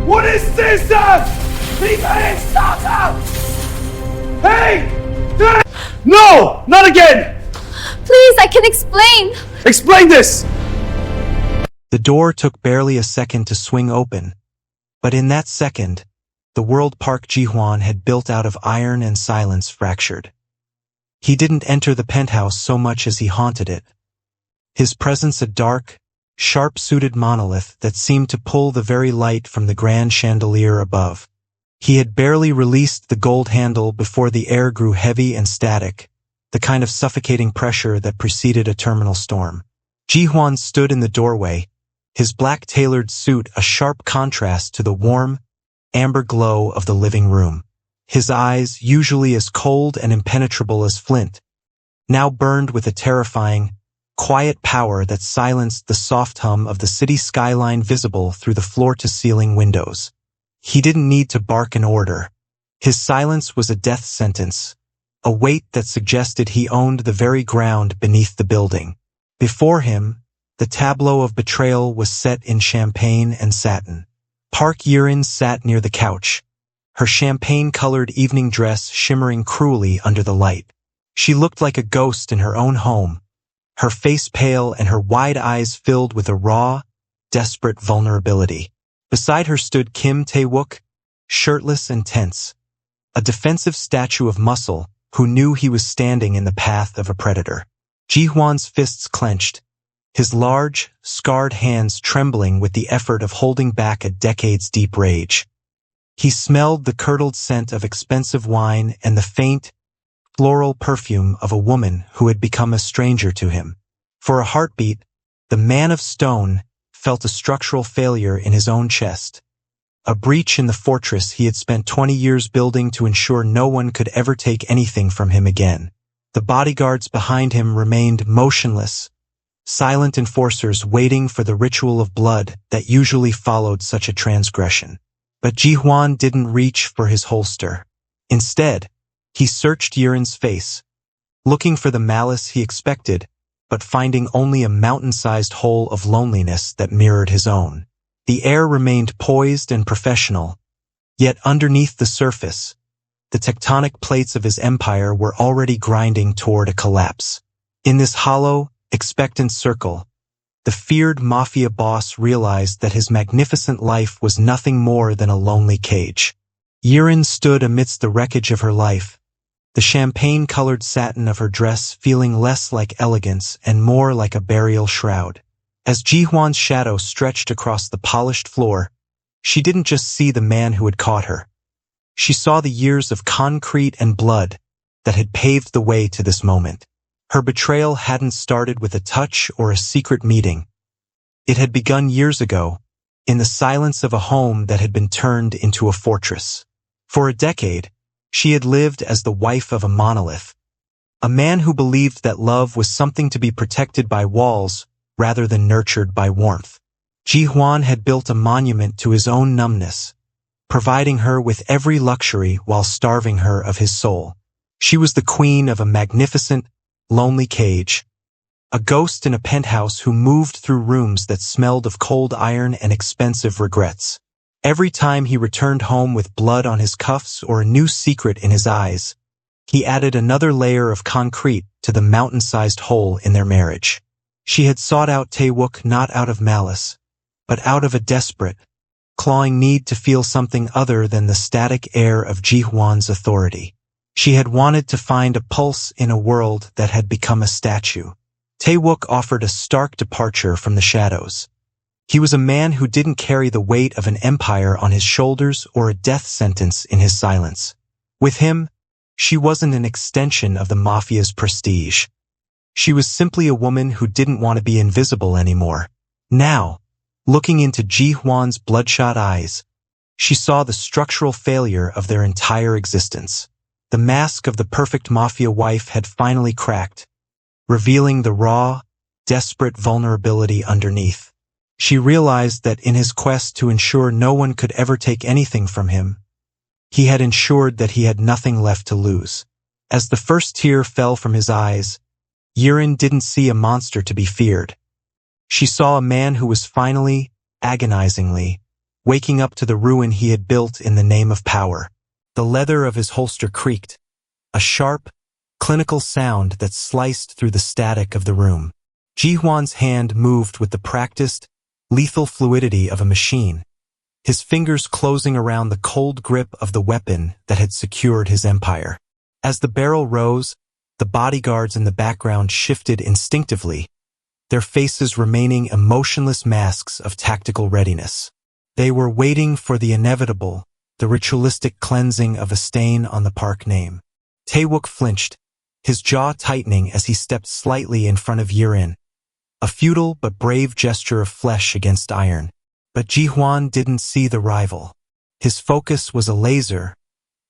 What is this? Leave it! Stop! Hey! No! Not again! Please, I can explain. Explain this! The door took barely a second to swing open, but in that second, the world Park Ji-hwan had built out of iron and silence fractured. He didn't enter the penthouse so much as he haunted it. His presence a dark, sharp-suited monolith that seemed to pull the very light from the grand chandelier above. He had barely released the gold handle before the air grew heavy and static, the kind of suffocating pressure that preceded a terminal storm. Ji-hwan stood in the doorway, his black tailored suit a sharp contrast to the warm, amber glow of the living room. His eyes, usually as cold and impenetrable as flint, now burned with a terrifying, quiet power that silenced the soft hum of the city skyline visible through the floor-to-ceiling windows. He didn't need to bark an order. His silence was a death sentence, a weight that suggested he owned the very ground beneath the building. Before him, the tableau of betrayal was set in champagne and satin. Park Yirin sat near the couch, her champagne-colored evening dress shimmering cruelly under the light. She looked like a ghost in her own home, her face pale and her wide eyes filled with a raw, desperate vulnerability. Beside her stood Kim Tae-wook, shirtless and tense, a defensive statue of muscle who knew he was standing in the path of a predator. Ji-hwan's fists clenched, his large, scarred hands trembling with the effort of holding back a decades-deep rage. He smelled the curdled scent of expensive wine and the faint, floral perfume of a woman who had become a stranger to him. For a heartbeat, the man of stone felt a structural failure in his own chest, a breach in the fortress he had spent 20 years building to ensure no one could ever take anything from him again. The bodyguards behind him remained motionless, silent enforcers waiting for the ritual of blood that usually followed such a transgression. But Ji-hwan didn't reach for his holster. Instead, he searched Yirin's face, looking for the malice he expected, but finding only a mountain-sized hole of loneliness that mirrored his own. The air remained poised and professional, yet underneath the surface, the tectonic plates of his empire were already grinding toward a collapse. In this hollow, expectant circle, the feared Mafia boss realized that his magnificent life was nothing more than a lonely cage. Yirin stood amidst the wreckage of her life, the champagne-colored satin of her dress feeling less like elegance and more like a burial shroud. As Ji-hwan's shadow stretched across the polished floor, she didn't just see the man who had caught her. She saw the years of concrete and blood that had paved the way to this moment. Her betrayal hadn't started with a touch or a secret meeting. It had begun years ago, in the silence of a home that had been turned into a fortress. For a decade, she had lived as the wife of a monolith, a man who believed that love was something to be protected by walls rather than nurtured by warmth. Ji-hwan had built a monument to his own numbness, providing her with every luxury while starving her of his soul. She was the queen of a magnificent, lonely cage, a ghost in a penthouse who moved through rooms that smelled of cold iron and expensive regrets. Every time he returned home with blood on his cuffs or a new secret in his eyes, he added another layer of concrete to the mountain-sized hole in their marriage. She had sought out Tae-wook not out of malice, but out of a desperate, clawing need to feel something other than the static air of Ji-hwan's authority. She had wanted to find a pulse in a world that had become a statue. Tae-wook offered a stark departure from the shadows. He was a man who didn't carry the weight of an empire on his shoulders or a death sentence in his silence. With him, she wasn't an extension of the Mafia's prestige. She was simply a woman who didn't want to be invisible anymore. Now, looking into Ji-hwan's bloodshot eyes, she saw the structural failure of their entire existence. The mask of the perfect Mafia wife had finally cracked, revealing the raw, desperate vulnerability underneath. She realized that in his quest to ensure no one could ever take anything from him, he had ensured that he had nothing left to lose. As the first tear fell from his eyes, Yirin didn't see a monster to be feared. She saw a man who was finally, agonizingly, waking up to the ruin he had built in the name of power. The leather of his holster creaked, a sharp, clinical sound that sliced through the static of the room. Ji-hwan's hand moved with the practiced, lethal fluidity of a machine, his fingers closing around the cold grip of the weapon that had secured his empire. As the barrel rose, the bodyguards in the background shifted instinctively, their faces remaining emotionless masks of tactical readiness. They were waiting for the inevitable, the ritualistic cleansing of a stain on the park name. Taewook flinched, his jaw tightening as he stepped slightly in front of Yirin, a futile but brave gesture of flesh against iron. But Ji-hwan didn't see the rival. His focus was a laser,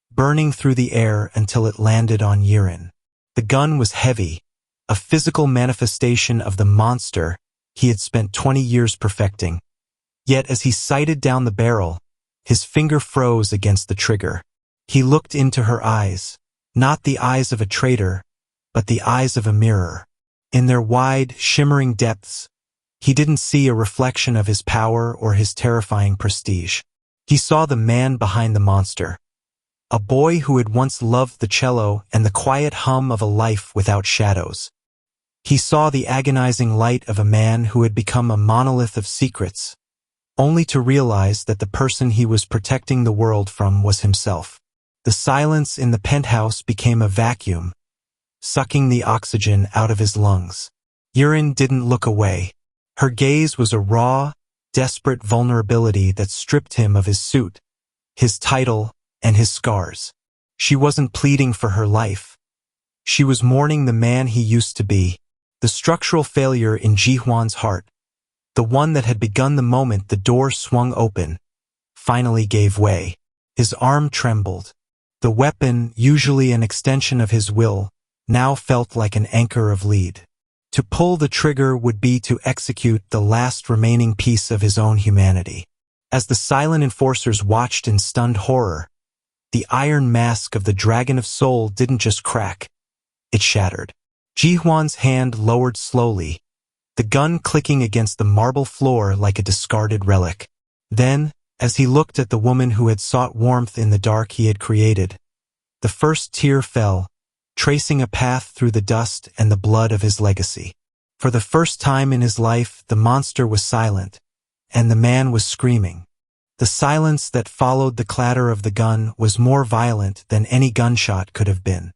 burning through the air until it landed on Yirin. The gun was heavy, a physical manifestation of the monster he had spent 20 years perfecting. Yet as he sighted down the barrel, his finger froze against the trigger. He looked into her eyes, not the eyes of a traitor, but the eyes of a mirror. In their wide, shimmering depths, he didn't see a reflection of his power or his terrifying prestige. He saw the man behind the monster, a boy who had once loved the cello and the quiet hum of a life without shadows. He saw the agonizing light of a man who had become a monolith of secrets, only to realize that the person he was protecting the world from was himself. The silence in the penthouse became a vacuum, sucking the oxygen out of his lungs. Yirin didn't look away. Her gaze was a raw, desperate vulnerability that stripped him of his suit, his title, and his scars. She wasn't pleading for her life. She was mourning the man he used to be, the structural failure in Ji-hwan's heart, the one that had begun the moment the door swung open, finally gave way. His arm trembled. The weapon, usually an extension of his will, now felt like an anchor of lead. To pull the trigger would be to execute the last remaining piece of his own humanity. As the silent enforcers watched in stunned horror, the iron mask of the Dragon of Soul didn't just crack, it shattered. Ji-hwan's hand lowered slowly, the gun clicking against the marble floor like a discarded relic. Then, as he looked at the woman who had sought warmth in the dark he had created, the first tear fell, tracing a path through the dust and the blood of his legacy. For the first time in his life, the monster was silent, and the man was screaming. The silence that followed the clatter of the gun was more violent than any gunshot could have been.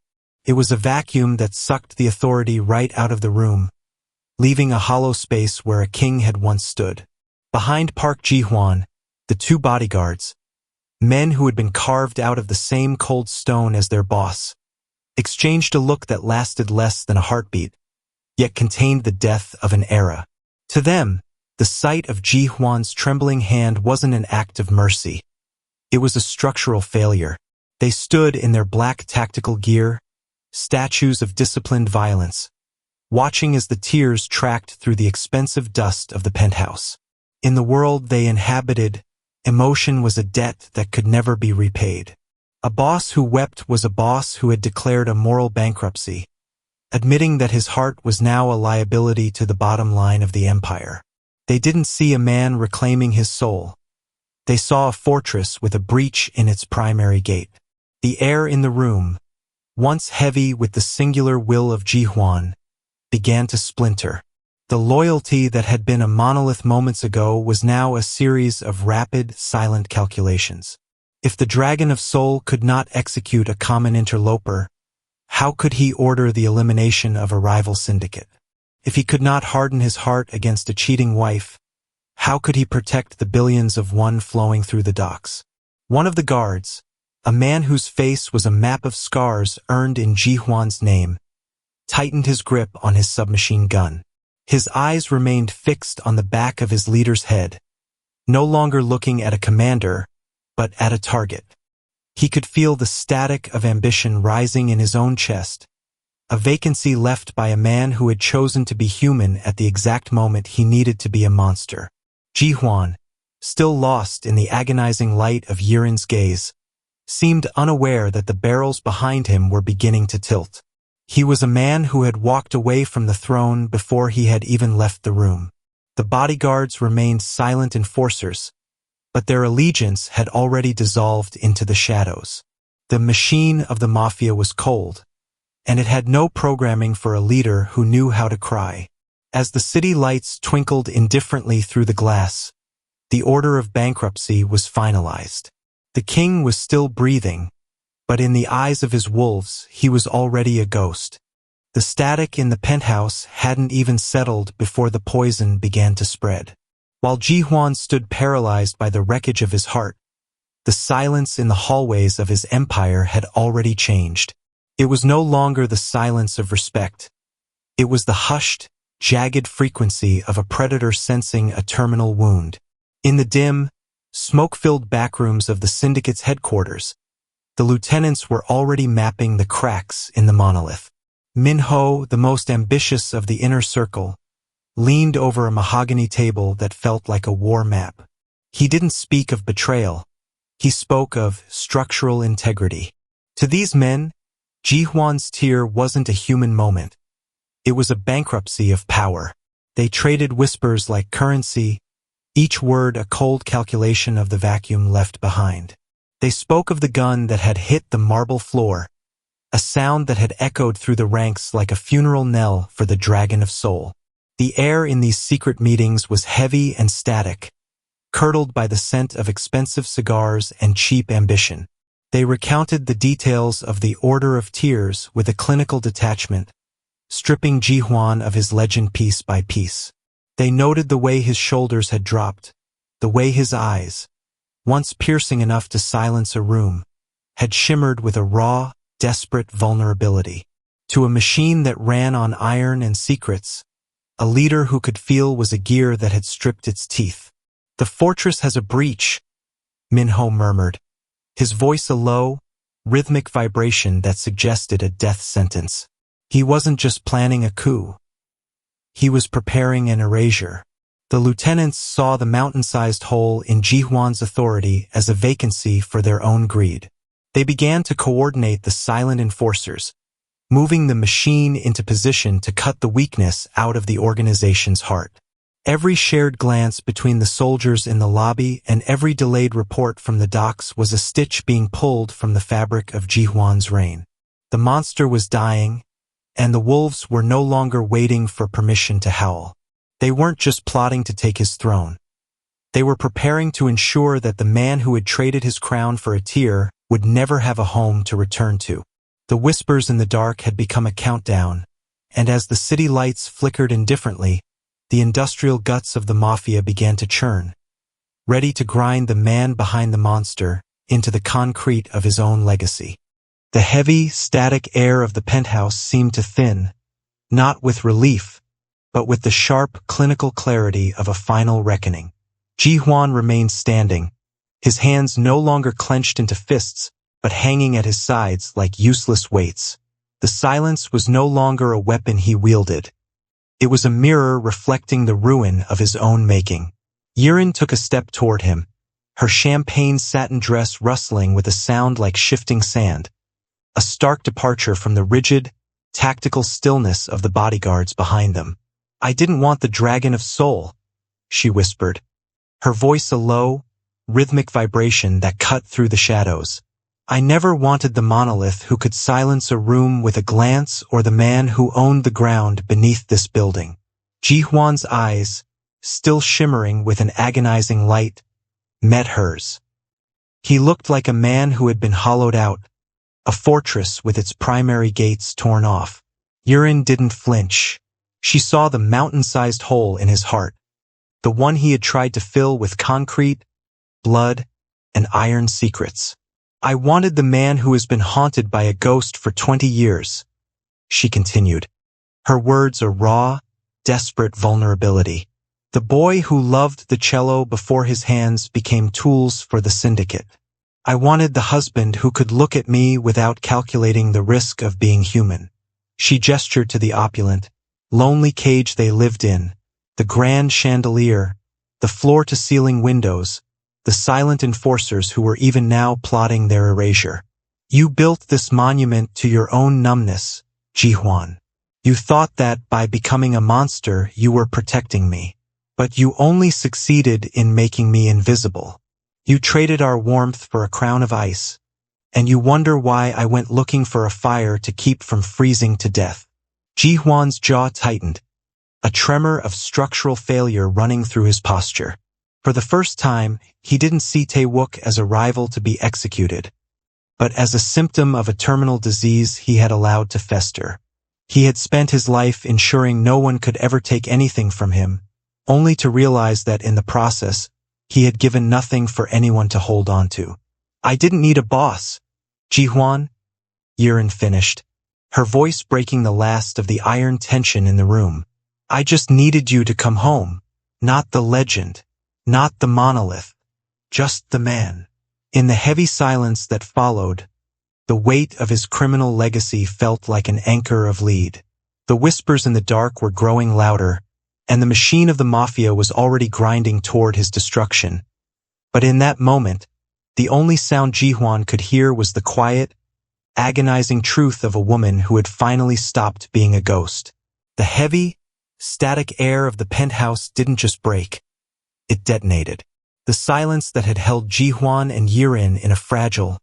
It was a vacuum that sucked the authority right out of the room, leaving a hollow space where a king had once stood. Behind Park Ji-hwan, the two bodyguards, men who had been carved out of the same cold stone as their boss, exchanged a look that lasted less than a heartbeat, yet contained the death of an era. To them, the sight of Ji-hwan's trembling hand wasn't an act of mercy. It was a structural failure. They stood in their black tactical gear, statues of disciplined violence, watching as the tears tracked through the expensive dust of the penthouse. In the world they inhabited, emotion was a debt that could never be repaid. A boss who wept was a boss who had declared a moral bankruptcy, admitting that his heart was now a liability to the bottom line of the empire. They didn't see a man reclaiming his soul. They saw a fortress with a breach in its primary gate. The air in the room, once heavy with the singular will of Ji-hwan, began to splinter. The loyalty that had been a monolith moments ago was now a series of rapid, silent calculations. If the Dragon of Soul could not execute a common interloper, how could he order the elimination of a rival syndicate? If he could not harden his heart against a cheating wife, how could he protect the billions of one flowing through the docks? One of the guards, a man whose face was a map of scars earned in Ji-hwan's name, tightened his grip on his submachine gun. His eyes remained fixed on the back of his leader's head, no longer looking at a commander, but at a target. He could feel the static of ambition rising in his own chest, a vacancy left by a man who had chosen to be human at the exact moment he needed to be a monster. Ji-hwan, still lost in the agonizing light of Yirin's gaze, seemed unaware that the barrels behind him were beginning to tilt. He was a man who had walked away from the throne before he had even left the room. The bodyguards remained silent enforcers, but their allegiance had already dissolved into the shadows. The machine of the Mafia was cold, and it had no programming for a leader who knew how to cry. As the city lights twinkled indifferently through the glass, the order of bankruptcy was finalized. The king was still breathing, but in the eyes of his wolves, he was already a ghost. The static in the penthouse hadn't even settled before the poison began to spread. While Ji-Huan stood paralyzed by the wreckage of his heart, the silence in the hallways of his empire had already changed. It was no longer the silence of respect. It was the hushed, jagged frequency of a predator sensing a terminal wound. In the dim, smoke-filled backrooms of the syndicate's headquarters, the lieutenants were already mapping the cracks in the monolith. Min-ho, the most ambitious of the inner circle, leaned over a mahogany table that felt like a war map. He didn't speak of betrayal. He spoke of structural integrity. To these men, Ji-Huan's tear wasn't a human moment. It was a bankruptcy of power. They traded whispers like currency, each word a cold calculation of the vacuum left behind. They spoke of the gun that had hit the marble floor, a sound that had echoed through the ranks like a funeral knell for the dragon of soul. The air in these secret meetings was heavy and static, curdled by the scent of expensive cigars and cheap ambition. They recounted the details of the Order of Tears with a clinical detachment, stripping Ji-Huan of his legend piece by piece. They noted the way his shoulders had dropped, the way his eyes, once piercing enough to silence a room, had shimmered with a raw, desperate vulnerability. To a machine that ran on iron and secrets, a leader who could feel was a gear that had stripped its teeth. "The fortress has a breach," Min-ho murmured, his voice a low, rhythmic vibration that suggested a death sentence. He wasn't just planning a coup. He was preparing an erasure. The lieutenants saw the mountain-sized hole in Ji-Huan's authority as a vacancy for their own greed. They began to coordinate the silent enforcers, moving the machine into position to cut the weakness out of the organization's heart. Every shared glance between the soldiers in the lobby and every delayed report from the docks was a stitch being pulled from the fabric of Ji-Huan's reign. The monster was dying, and the wolves were no longer waiting for permission to howl. They weren't just plotting to take his throne. They were preparing to ensure that the man who had traded his crown for a tear would never have a home to return to. The whispers in the dark had become a countdown, and as the city lights flickered indifferently, the industrial guts of the Mafia began to churn, ready to grind the man behind the monster into the concrete of his own legacy. The heavy, static air of the penthouse seemed to thin, not with relief, but with the sharp, clinical clarity of a final reckoning. Ji-Huan remained standing, his hands no longer clenched into fists, but hanging at his sides like useless weights. The silence was no longer a weapon he wielded. It was a mirror reflecting the ruin of his own making. Yirin took a step toward him, her champagne satin dress rustling with a sound like shifting sand, a stark departure from the rigid, tactical stillness of the bodyguards behind them. "I didn't want the Dragon of Soul," she whispered, her voice a low, rhythmic vibration that cut through the shadows. "I never wanted the monolith who could silence a room with a glance or the man who owned the ground beneath this building." Ji-Huan's eyes, still shimmering with an agonizing light, met hers. He looked like a man who had been hollowed out, a fortress with its primary gates torn off. Yirin didn't flinch. She saw the mountain-sized hole in his heart, the one he had tried to fill with concrete, blood, and iron secrets. "I wanted the man who has been haunted by a ghost for 20 years, she continued, her words a raw, desperate vulnerability. "The boy who loved the cello before his hands became tools for the syndicate. I wanted the husband who could look at me without calculating the risk of being human." She gestured to the opulent, lonely cage they lived in, the grand chandelier, the floor-to-ceiling windows, the silent enforcers who were even now plotting their erasure. "You built this monument to your own numbness, Ji-Huan. You thought that by becoming a monster you were protecting me. But you only succeeded in making me invisible." You traded our warmth for a crown of ice, and you wonder why I went looking for a fire to keep from freezing to death. Ji-hwan's jaw tightened, a tremor of structural failure running through his posture. For the first time, he didn't see Tae-wook as a rival to be executed, but as a symptom of a terminal disease he had allowed to fester. He had spent his life ensuring no one could ever take anything from him, only to realize that in the process, he had given nothing for anyone to hold on to. I didn't need a boss, Ji-hwan, Yirin finished, her voice breaking the last of the iron tension in the room. I just needed you to come home, not the legend, not the monolith, just the man. In the heavy silence that followed, the weight of his criminal legacy felt like an anchor of lead. The whispers in the dark were growing louder, and the machine of the Mafia was already grinding toward his destruction. But in that moment, the only sound Ji-hwan could hear was the quiet, agonizing truth of a woman who had finally stopped being a ghost. The heavy, static air of the penthouse didn't just break, it detonated. The silence that had held Ji-hwan and Yirin in a fragile,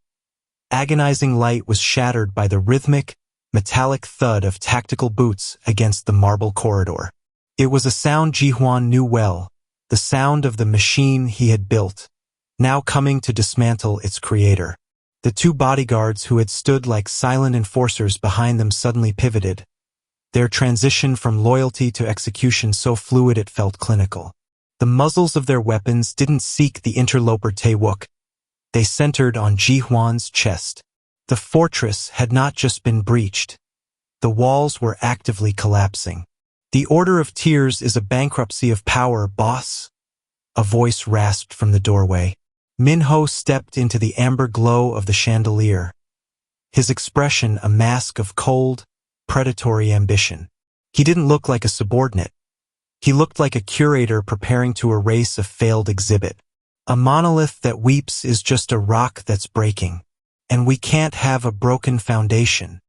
agonizing light was shattered by the rhythmic, metallic thud of tactical boots against the marble corridor. It was a sound Ji-hwan knew well, the sound of the machine he had built, now coming to dismantle its creator. The two bodyguards who had stood like silent enforcers behind them suddenly pivoted, their transition from loyalty to execution so fluid it felt clinical. The muzzles of their weapons didn't seek the interloper Tae-wook. They centered on Ji-hwan's chest. The fortress had not just been breached. The walls were actively collapsing. The Order of Tears is a bankruptcy of power, boss, a voice rasped from the doorway. Min-ho stepped into the amber glow of the chandelier, his expression a mask of cold, predatory ambition. He didn't look like a subordinate. He looked like a curator preparing to erase a failed exhibit. A monolith that weeps is just a rock that's breaking, and we can't have a broken foundation.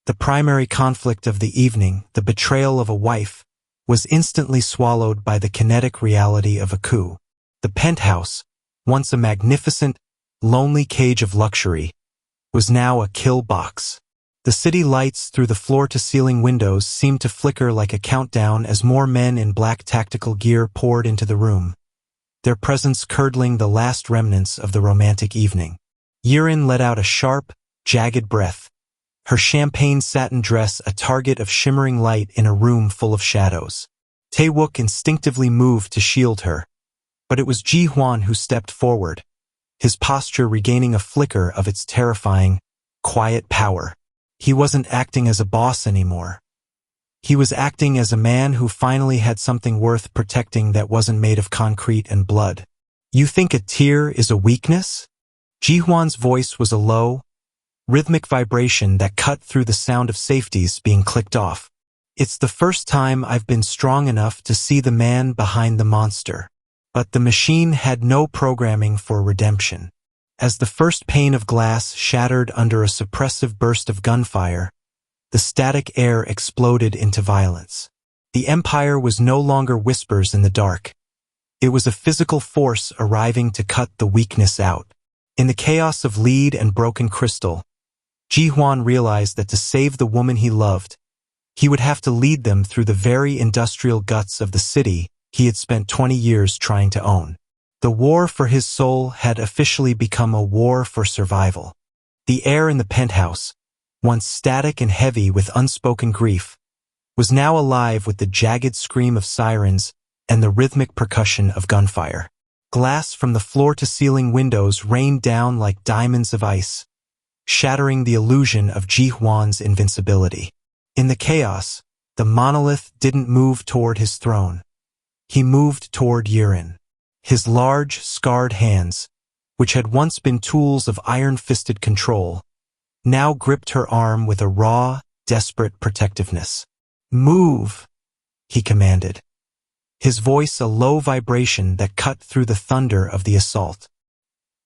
The primary conflict of the evening, the betrayal of a wife, was instantly swallowed by the kinetic reality of a coup. The penthouse, once a magnificent, lonely cage of luxury, was now a kill box. The city lights through the floor-to-ceiling windows seemed to flicker like a countdown as more men in black tactical gear poured into the room, their presence curdling the last remnants of the romantic evening. Yirin let out a sharp, jagged breath, her champagne satin dress a target of shimmering light in a room full of shadows. Tae-wook instinctively moved to shield her, but it was Ji-hwan who stepped forward, his posture regaining a flicker of its terrifying, quiet power. He wasn't acting as a boss anymore. He was acting as a man who finally had something worth protecting that wasn't made of concrete and blood. You think a tear is a weakness? Ji-hwan's voice was a low, rhythmic vibration that cut through the sound of safeties being clicked off. It's the first time I've been strong enough to see the man behind the monster. But the machine had no programming for redemption. As the first pane of glass shattered under a suppressive burst of gunfire, the static air exploded into violence. The Empire was no longer whispers in the dark. It was a physical force arriving to cut the weakness out. In the chaos of lead and broken crystal, Ji-hwan realized that to save the woman he loved, he would have to lead them through the very industrial guts of the city he had spent 20 years trying to own. The war for his soul had officially become a war for survival. The air in the penthouse, once static and heavy with unspoken grief, was now alive with the jagged scream of sirens and the rhythmic percussion of gunfire. Glass from the floor-to-ceiling windows rained down like diamonds of ice, shattering the illusion of Ji-hwan's invincibility. In the chaos, the monolith didn't move toward his throne. He moved toward Yirin. His large, scarred hands, which had once been tools of iron-fisted control, now gripped her arm with a raw, desperate protectiveness. "Move," he commanded, his voice a low vibration that cut through the thunder of the assault.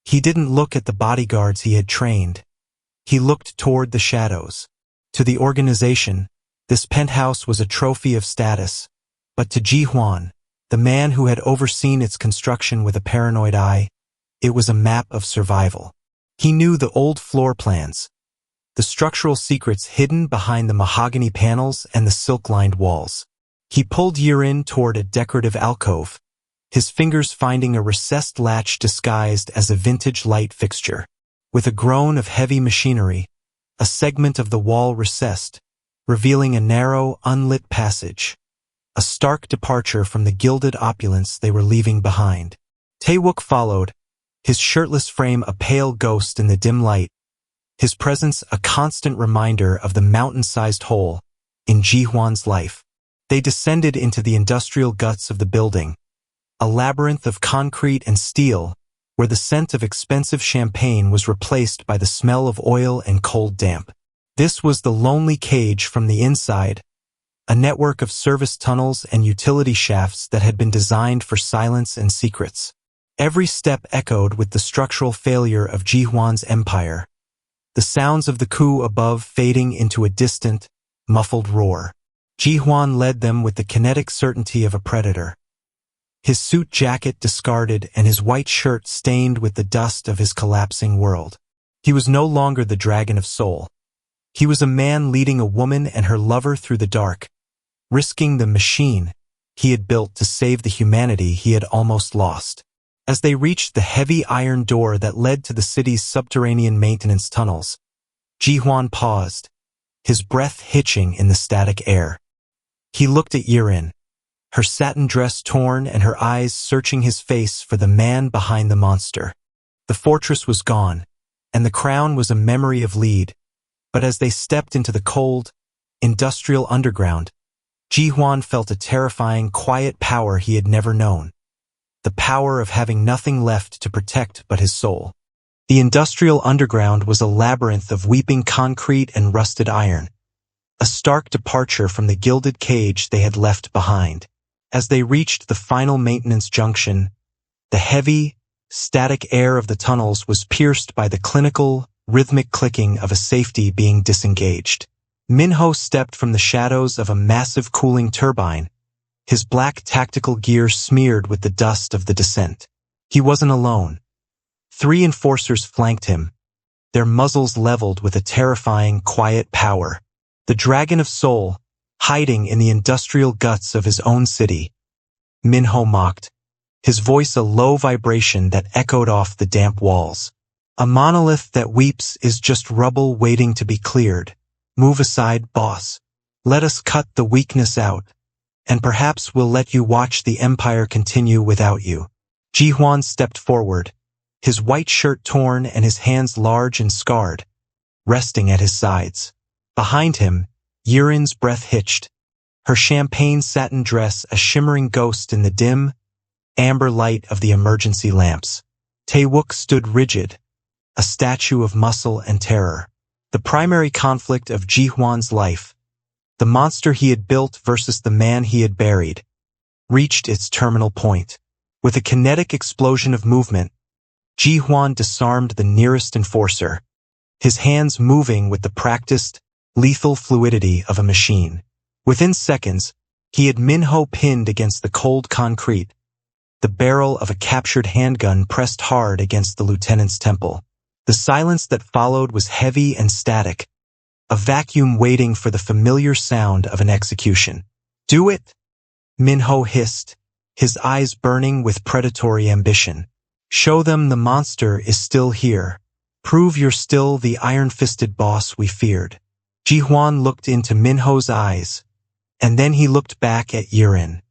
He didn't look at the bodyguards he had trained. He looked toward the shadows. To the organization, this penthouse was a trophy of status, but to Ji-hwan, the man who had overseen its construction with a paranoid eye, it was a map of survival. He knew the old floor plans, the structural secrets hidden behind the mahogany panels and the silk-lined walls. He pulled Yirin toward a decorative alcove, his fingers finding a recessed latch disguised as a vintage light fixture. With a groan of heavy machinery, a segment of the wall recessed, revealing a narrow, unlit passage, a stark departure from the gilded opulence they were leaving behind. Taewook followed, his shirtless frame a pale ghost in the dim light, his presence a constant reminder of the mountain-sized hole in Ji-hwan's life. They descended into the industrial guts of the building, a labyrinth of concrete and steel where the scent of expensive champagne was replaced by the smell of oil and cold damp. This was the lonely cage from the inside, a network of service tunnels and utility shafts that had been designed for silence and secrets. Every step echoed with the structural failure of Ji-hwan's empire, the sounds of the coup above fading into a distant, muffled roar. Ji-hwan led them with the kinetic certainty of a predator, his suit jacket discarded and his white shirt stained with the dust of his collapsing world. He was no longer the dragon of Seoul. He was a man leading a woman and her lover through the dark, risking the machine he had built to save the humanity he had almost lost. As they reached the heavy iron door that led to the city's subterranean maintenance tunnels, Ji-hwan paused, his breath hitching in the static air. He looked at Yirin, her satin dress torn and her eyes searching his face for the man behind the monster. The fortress was gone, and the crown was a memory of Lead, but as they stepped into the cold, industrial underground, Ji-hwan felt a terrifying, quiet power he had never known. The power of having nothing left to protect but his soul. The industrial underground was a labyrinth of weeping concrete and rusted iron, a stark departure from the gilded cage they had left behind. As they reached the final maintenance junction, the heavy, static air of the tunnels was pierced by the clinical, rhythmic clicking of a safety being disengaged. Minho stepped from the shadows of a massive cooling turbine, his black tactical gear smeared with the dust of the descent. He wasn't alone. 3 enforcers flanked him, their muzzles leveled with a terrifying, quiet power. The Dragon of Seoul, hiding in the industrial guts of his own city. Minho mocked, his voice a low vibration that echoed off the damp walls. A monolith that weeps is just rubble waiting to be cleared. Move aside, boss. Let us cut the weakness out, and perhaps we'll let you watch the empire continue without you. Ji-hwan stepped forward, his white shirt torn and his hands large and scarred, resting at his sides. Behind him, Yirin's breath hitched, her champagne satin dress a shimmering ghost in the dim, amber light of the emergency lamps. Taewook stood rigid, a statue of muscle and terror. The primary conflict of Ji-hwan's life, the monster he had built versus the man he had buried, reached its terminal point. With a kinetic explosion of movement, Ji-hwan disarmed the nearest enforcer, his hands moving with the practiced, lethal fluidity of a machine. Within seconds, he had Minho pinned against the cold concrete, the barrel of a captured handgun pressed hard against the lieutenant's temple. The silence that followed was heavy and static, a vacuum waiting for the familiar sound of an execution. "Do it!" Minho hissed, his eyes burning with predatory ambition. "Show them the monster is still here. Prove you're still the iron-fisted boss we feared." Ji-hwan looked into Minho's eyes, and then he looked back at Yirin.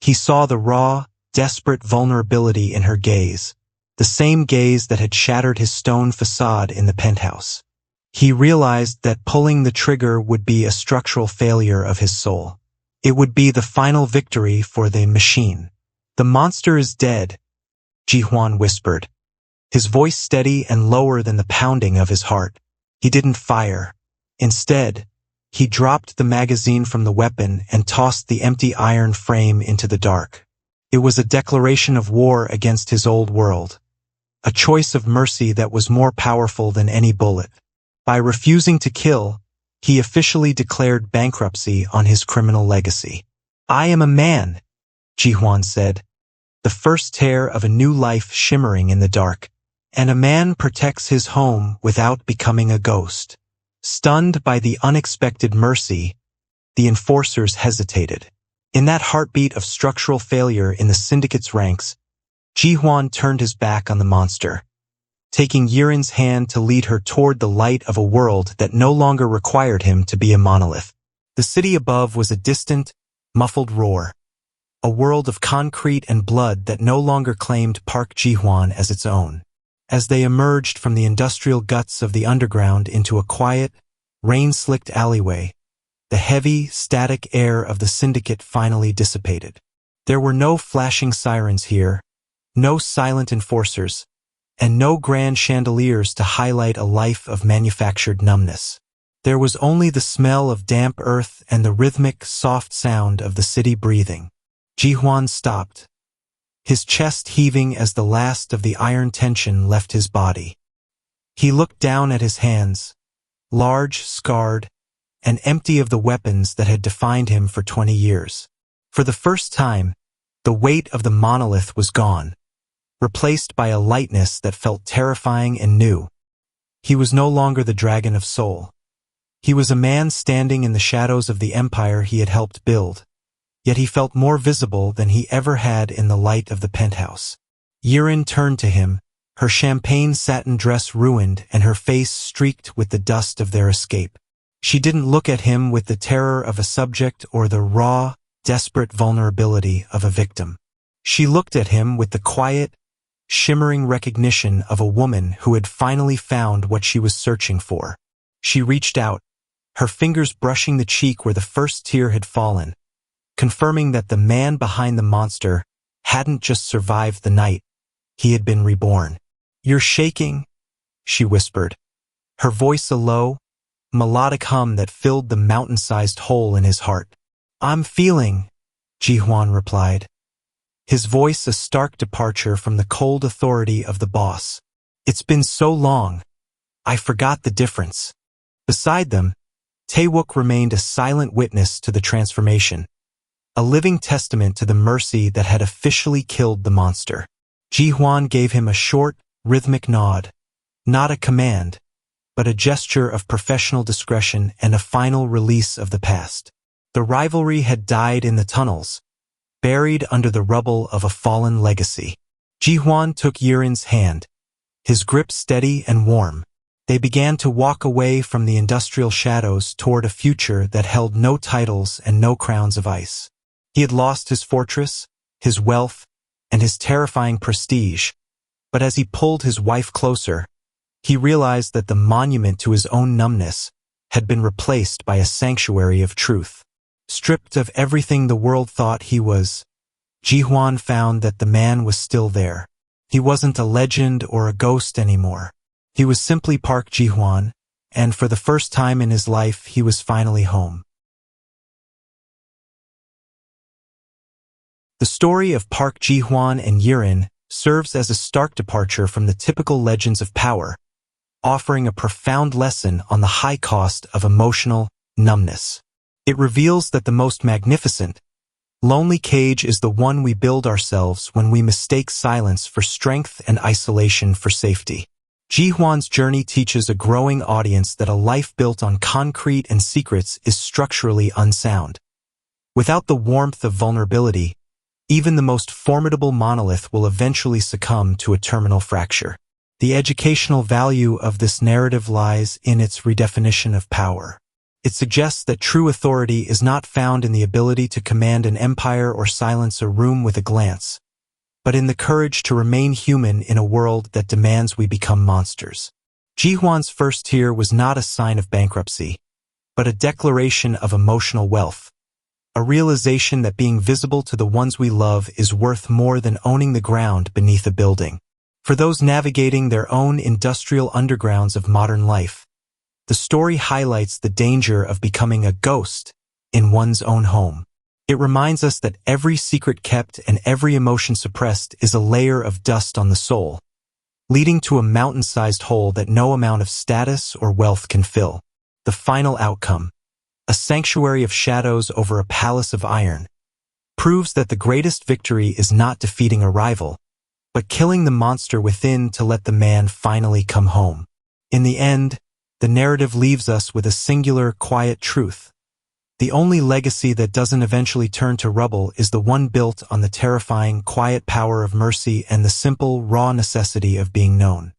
He saw the raw, desperate vulnerability in her gaze, the same gaze that had shattered his stone facade in the penthouse. He realized that pulling the trigger would be a structural failure of his soul. It would be the final victory for the machine. "The monster is dead," Ji-hwan whispered, his voice steady and lower than the pounding of his heart. He didn't fire. Instead, he dropped the magazine from the weapon and tossed the empty iron frame into the dark. It was a declaration of war against his old world, a choice of mercy that was more powerful than any bullet. By refusing to kill, he officially declared bankruptcy on his criminal legacy. "I am a man," Ji-hwan said, the first tear of a new life shimmering in the dark. and a man protects his home without becoming a ghost. Stunned by the unexpected mercy, the enforcers hesitated. In that heartbeat of structural failure in the syndicate's ranks, Ji-hwan turned his back on the monster, taking Yiren's hand to lead her toward the light of a world that no longer required him to be a monolith. The city above was a distant, muffled roar, a world of concrete and blood that no longer claimed Park Ji-hwan as its own. As they emerged from the industrial guts of the underground into a quiet, rain-slicked alleyway, the heavy, static air of the syndicate finally dissipated. There were no flashing sirens here, no silent enforcers, and no grand chandeliers to highlight a life of manufactured numbness. There was only the smell of damp earth and the rhythmic, soft sound of the city breathing. Ji-hwan stopped, his chest heaving as the last of the iron tension left his body. He looked down at his hands, large, scarred, and empty of the weapons that had defined him for 20 years. For the first time, the weight of the monolith was gone, replaced by a lightness that felt terrifying and new. He was no longer the dragon of soul. He was a man standing in the shadows of the empire he had helped build, yet he felt more visible than he ever had in the light of the penthouse. Yiren turned to him, her champagne satin dress ruined and her face streaked with the dust of their escape. She didn't look at him with the terror of a subject or the raw, desperate vulnerability of a victim. She looked at him with the quiet, shimmering recognition of a woman who had finally found what she was searching for. She reached out, her fingers brushing the cheek where the first tear had fallen, confirming that the man behind the monster hadn't just survived the night, he had been reborn. "You're shaking," she whispered, her voice a low, melodic hum that filled the mountain-sized hole in his heart. "I'm feeling," Ji-hwan replied, his voice a stark departure from the cold authority of the boss. "It's been so long, I forgot the difference." Beside them, Tae-wook remained a silent witness to the transformation, a living testament to the mercy that had officially killed the monster. Ji-hwan gave him a short, rhythmic nod, not a command, but a gesture of professional discretion and a final release of the past. The rivalry had died in the tunnels, buried under the rubble of a fallen legacy. Ji-hwan took Yiren's hand, his grip steady and warm. They began to walk away from the industrial shadows toward a future that held no titles and no crowns of ice. He had lost his fortress, his wealth, and his terrifying prestige, but as he pulled his wife closer, he realized that the monument to his own numbness had been replaced by a sanctuary of truth. Stripped of everything the world thought he was, Ji-hwan found that the man was still there. He wasn't a legend or a ghost anymore. He was simply Park Ji-hwan, and for the first time in his life he was finally home. The story of Park Ji-hwan and Yiren serves as a stark departure from the typical legends of power, offering a profound lesson on the high cost of emotional numbness. It reveals that the most magnificent, lonely cage is the one we build ourselves when we mistake silence for strength and isolation for safety. Ji-hwan's journey teaches a growing audience that a life built on concrete and secrets is structurally unsound. Without the warmth of vulnerability, even the most formidable monolith will eventually succumb to a terminal fracture. The educational value of this narrative lies in its redefinition of power. It suggests that true authority is not found in the ability to command an empire or silence a room with a glance, but in the courage to remain human in a world that demands we become monsters. Ji-hwan's first tear was not a sign of bankruptcy, but a declaration of emotional wealth, a realization that being visible to the ones we love is worth more than owning the ground beneath a building. For those navigating their own industrial undergrounds of modern life, the story highlights the danger of becoming a ghost in one's own home. It reminds us that every secret kept and every emotion suppressed is a layer of dust on the soul, leading to a mountain-sized hole that no amount of status or wealth can fill. The final outcome, a sanctuary of shadows over a palace of iron, proves that the greatest victory is not defeating a rival, but killing the monster within to let the man finally come home. In the end, the narrative leaves us with a singular, quiet truth. The only legacy that doesn't eventually turn to rubble is the one built on the terrifying, quiet power of mercy and the simple, raw necessity of being known.